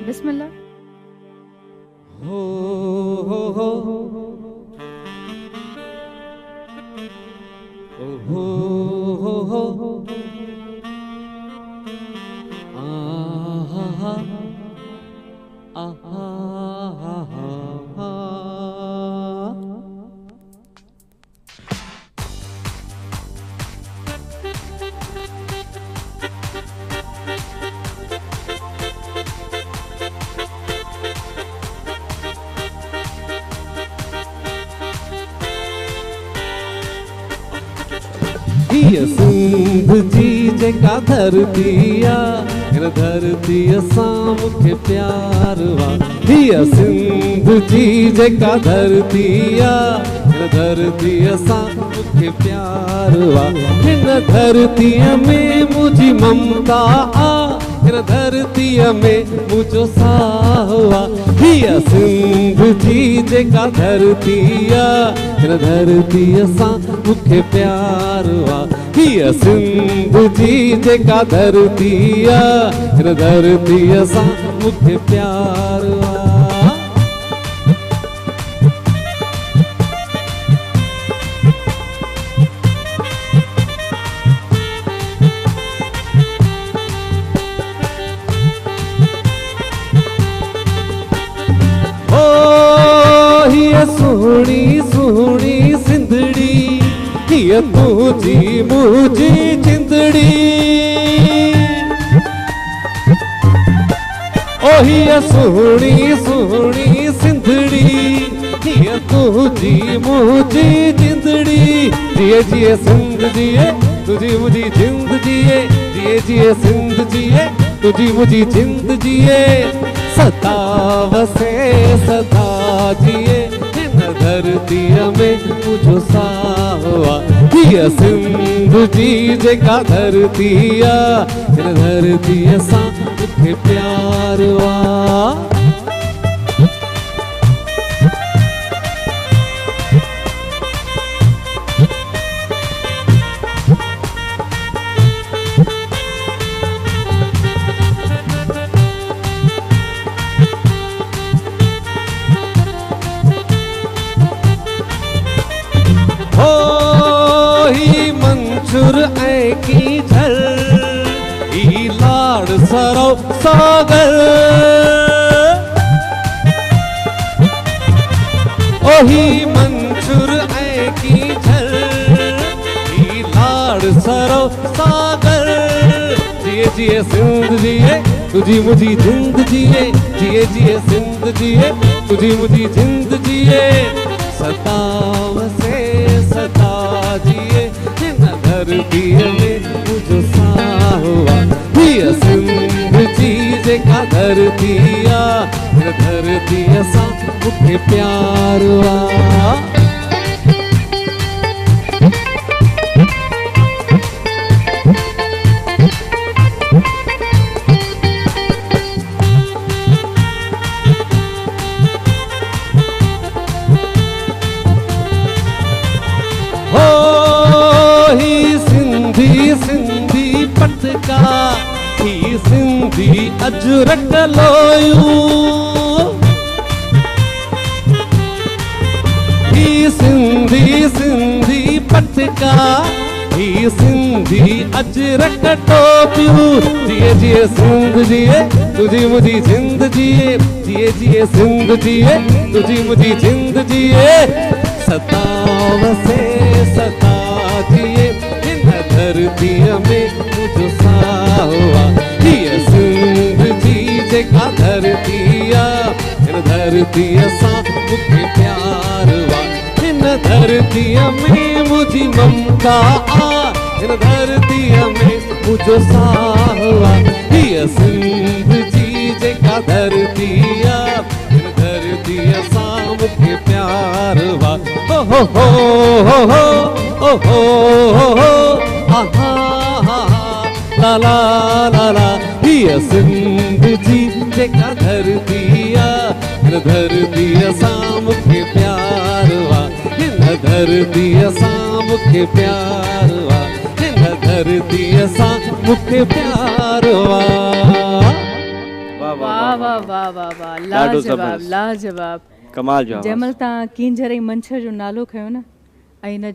बिस्मिल्लाह। हो हो हो हो हो हो आहा आहा आहा। सिंध जी जेका धरतीया धरती असां मूंखे प्यार वा। हीअ सिंध जी जेका धरतीया धरती असां मूंखे प्यार वा। हिन धरतीअ में मुंहिंजी ममता आ, हिन धरतीअ में मुंहिंजो साह वा। हीअ सिंध जी जेका धरतीया हिन धरती असां मूंखे प्यार वा। हीअ सिंध जी जेका धरतीया हिन धरती असां मूंखे प्यार वा। सुहिणी सुहिणी सिंधड़ी हीअ तुंहिंजी मुंहिंजी जिंदड़ी। ओ हीअ सुहिणी सुहिणी सिंधड़ी हीअ तुंहिंजी मुंहिंजी जिंदड़ी। जिए जिए सिंध जिए तुझी मुझी जिंद जिए, जिए जिए सिंध जिए तुझी मुझी जिंद जिए। सदा वसे सदा जिए धरतीअ में मुझो साह वा। हीअ सिंध जी जेका धरतीया हिन धरतीअ सां मूंखे प्यार वा। मंशूर ऐं की झल ई लाड़ सरो सागर। ओही मंशूर ऐं की झल ई लाड़ सरो सागर। जिए जिए सिंध जिए तुझी मुझी जिंद जिए, जिए जिए सिंध जिए तुझी मुझी जिंद जिए। सदा वसे सदा जिए धरतीअ में मुझो साह वा। हीअ सिंध जी जेका धरतीया हिन धरतीअ सां मूंखे प्यार वा। सिंधी पटका ही सिंधी अजरक लोयूं। ही सिंधी सिंधी पटका ही सिंधी अजरक टोपियूं। जिए जिए सिंध जिए तुझी मुझी जिंद जिए, जिए जिए सिंध जिए तुझी मुझी जिंद जिए। सदा वसे सदा जिए धरतीअ में मुझो साह वा। हीअ सिंध जी जेका धरतीया हिन धरतीअ सां मूंखे प्यार वा। हिन धरतीअ में मुंहिंजी ममता आ, हिन धरतीअ में मुझो साह वा। हीअ सिंध जी जेका धरतीया हिन धरतीअ सां मूंखे प्यार वा। हो हो हो हो हो हो आहा ला ला ला ला। हीअ सिंध जी जेका धरतीया हिन धरतीअ सां मूंखे प्यार वा। हिन धरतीअ सां मूंखे प्यार वा। हिन धरतीअ सां मूंखे प्यार वा। वाह वाह। वाह वाह वाह वाह, ॾाढो लाजवाब ज़बरदस्त। लाजवाब। कमाल जो आवाज़। जंहिंमहिल तव्हां कींजर ऐं मंछर जो नालो खयो न, ऐं हिन